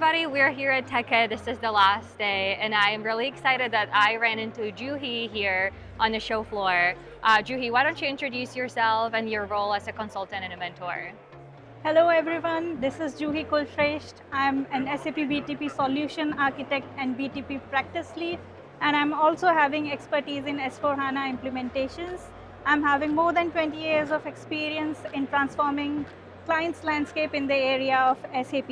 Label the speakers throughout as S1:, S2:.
S1: everybody, we're here at TechEd. This is the last day, and I am really excited that I ran into Juhi here on the show floor. Juhi, why don't you introduce yourself and your role as a consultant and a mentor?
S2: Hello everyone, this is Juhi Kulshretha. I'm an SAP BTP solution architect and BTP practice lead, and I'm also having expertise in S4HANA implementations. I'm having more than 20 years of experience in transforming clients' landscape in the area of SAP.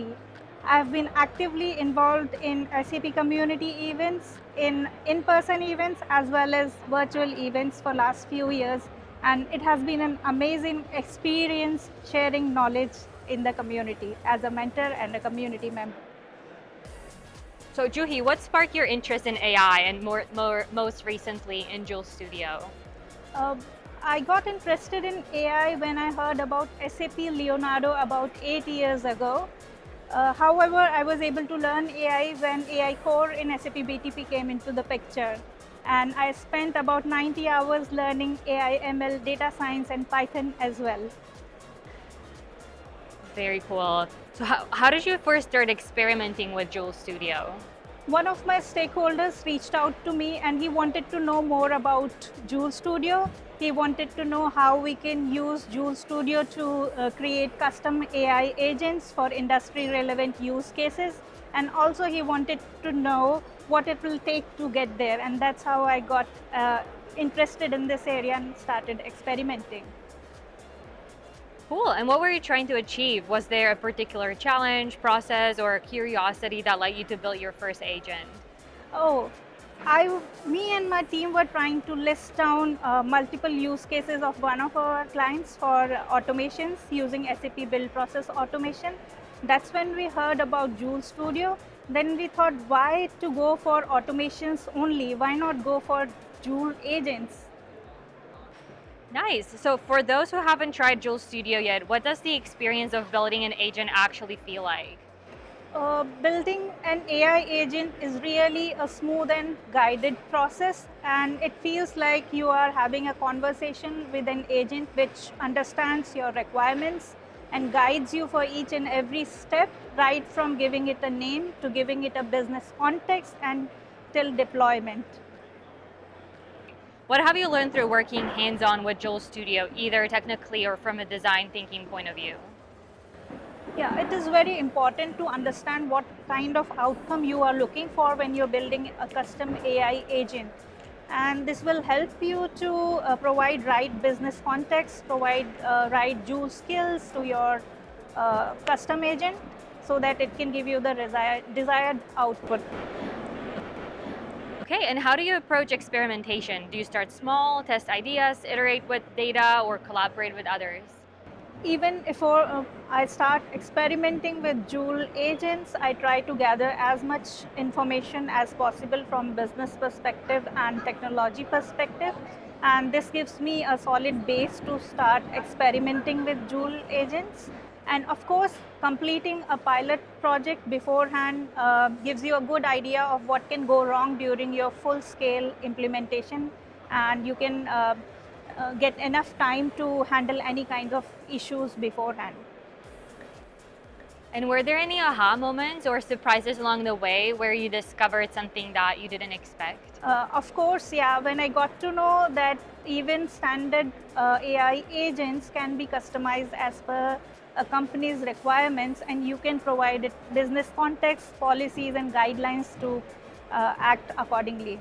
S2: I've been actively involved in SAP community events, in-person events, as well as virtual events for last few years. And it has been an amazing experience sharing knowledge in the community as a mentor and a community member.
S1: So Juhi, what sparked your interest in AI and most recently in Joule Studio?
S2: Uh, I got interested in AI when I heard about SAP Leonardo about 8 years ago. However, I was able to learn AI when AI Core in SAP BTP came into the picture. And I spent about 90 hours learning AI, ML, data science, and Python as well.
S1: Very cool. So how did you first start experimenting with Joule Studio?
S2: One of my stakeholders reached out to me and he wanted to know more about Joule Studio. He wanted to know how we can use Joule Studio to create custom AI agents for industry relevant use cases. And also he wanted to know what it will take to get there. And that's how I got interested in this area and started experimenting.
S1: Cool. And what were you trying to achieve? Was there a particular challenge, process, or curiosity that led you to build your first agent?
S2: Oh, me and my team were trying to list down multiple use cases of one of our clients for automations using SAP Build Process Automation. That's when we heard about Joule Studio. Then we thought, why to go for automations only? Why not go for Joule agents?
S1: Nice. So for those who haven't tried Joule Studio yet, what does the experience of building an agent actually feel like?
S2: Building an AI agent is really a smooth and guided process, and it feels like you are having a conversation with an agent which understands your requirements and guides you for each and every step, right from giving it a name to giving it a business context and till deployment.
S1: What have you learned through working hands-on with Joule Studio, either technically or from a design thinking point of view?
S2: Yeah, it is very important to understand what kind of outcome you are looking for when you're building a custom AI agent. And this will help you to provide right business context, provide right Joule skills to your custom agent so that it can give you the desired output.
S1: Okay, and how do you approach experimentation? Do you start small, test ideas, iterate with data, or collaborate with others?
S2: Even before I start experimenting with Joule agents, I try to gather as much information as possible from business perspective and technology perspective. And this gives me a solid base to start experimenting with Joule agents. And of course, completing a pilot project beforehand gives you a good idea of what can go wrong during your full-scale implementation. And you can get enough time to handle any kinds of issues beforehand.
S1: And were there any aha moments or surprises along the way where you discovered something that you didn't expect?
S2: Of course, yeah, when I got to know that even standard AI agents can be customized as per a company's requirements, and you can provide it business context, policies, and guidelines to act accordingly.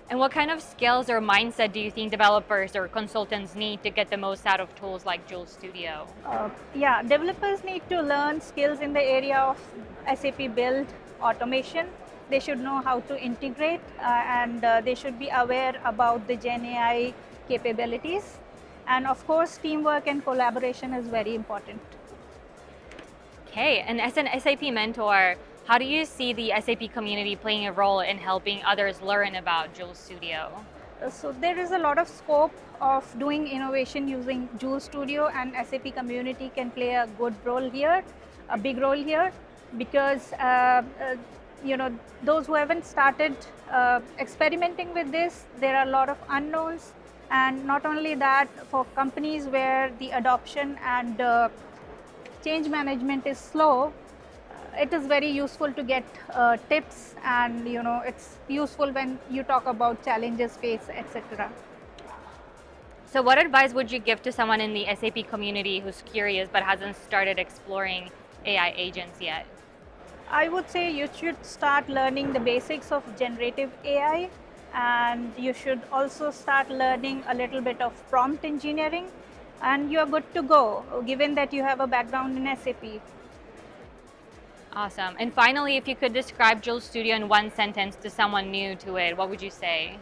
S1: And what kind of skills or mindset do you think developers or consultants need to get the most out of tools like Joule Studio?
S2: Yeah, developers need to learn skills in the area of SAP Build automation. They should know how to integrate and they should be aware about the Gen AI capabilities. And of course, teamwork and collaboration is very important.
S1: Okay, and as an SAP mentor, how do you see the SAP community playing a role in helping others learn about Joule Studio?
S2: So there is a lot of scope of doing innovation using Joule Studio, and SAP community can play a good role here, a big role here, because those who haven't started experimenting with this, there are a lot of unknowns, and not only that, for companies where the adoption and change management is slow, it is very useful to get tips, and it's useful when you talk about challenges faced, etc.
S1: So, what advice would you give to someone in the SAP community who's curious but hasn't started exploring AI agents yet?
S2: I would say you should start learning the basics of generative AI, and you should also start learning a little bit of prompt engineering, and you're good to go given that you have a background in SAP.
S1: Awesome. And finally, if you could describe Joule Studio in one sentence to someone new to it, what would you say?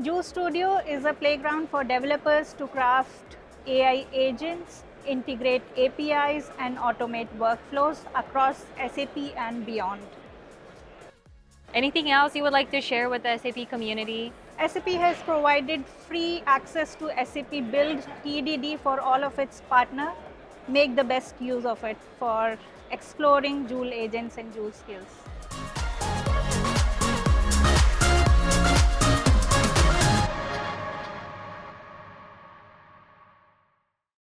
S2: Joule Studio is a playground for developers to craft AI agents, integrate APIs, and automate workflows across SAP and beyond.
S1: Anything else you would like to share with the SAP community?
S2: SAP has provided free access to SAP Build TDD for all of its partners. Make the best use of it for exploring Joule agents and Joule skills.